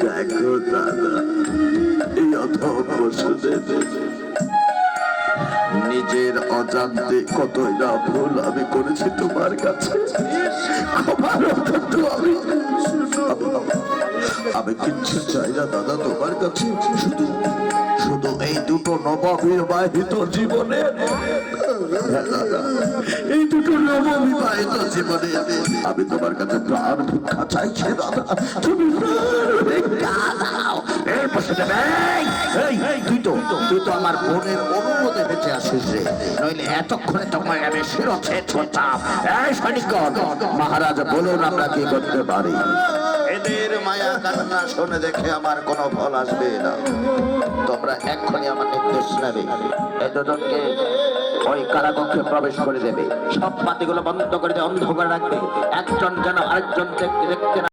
দেখো দাদা, এই অধপশুদের নিজের অজান্তে কতই না ভুল আমি করেছি তোমার কাছে। আমি কিচ্ছু চাই না দাদা তোমার কাছে, শুধু শুধু এই দুটো নববিবাহিত জীবনে, এই দুটো নববিবাহিত জীবনে আমি তোমার কাছে প্রাণ ভিক্ষা চাইছি দাদা। তুমি তুই তো আমার বোনের অনুমতি বেঁচে আসিস রে, নইলে এতক্ষণে তোমায় আমি শিরচ্ছেদ করতাম। এই সৈনিকগণ, মহারাজ বলুন আমরা কি করতে পারি? এদের মায়া কান্না শুনে দেখে আমার কোনো ফল আসবে না। তোমরা এক্ষুনি আমার নির্দেশ নেবে, এই দুজনকে ওই কারাকক্ষে প্রবেশ করে দেবে, সব বাতিগুলো বন্ধ করে দিয়ে অন্ধকার রাখবে, একজন যেন আরেকজন দেখতে না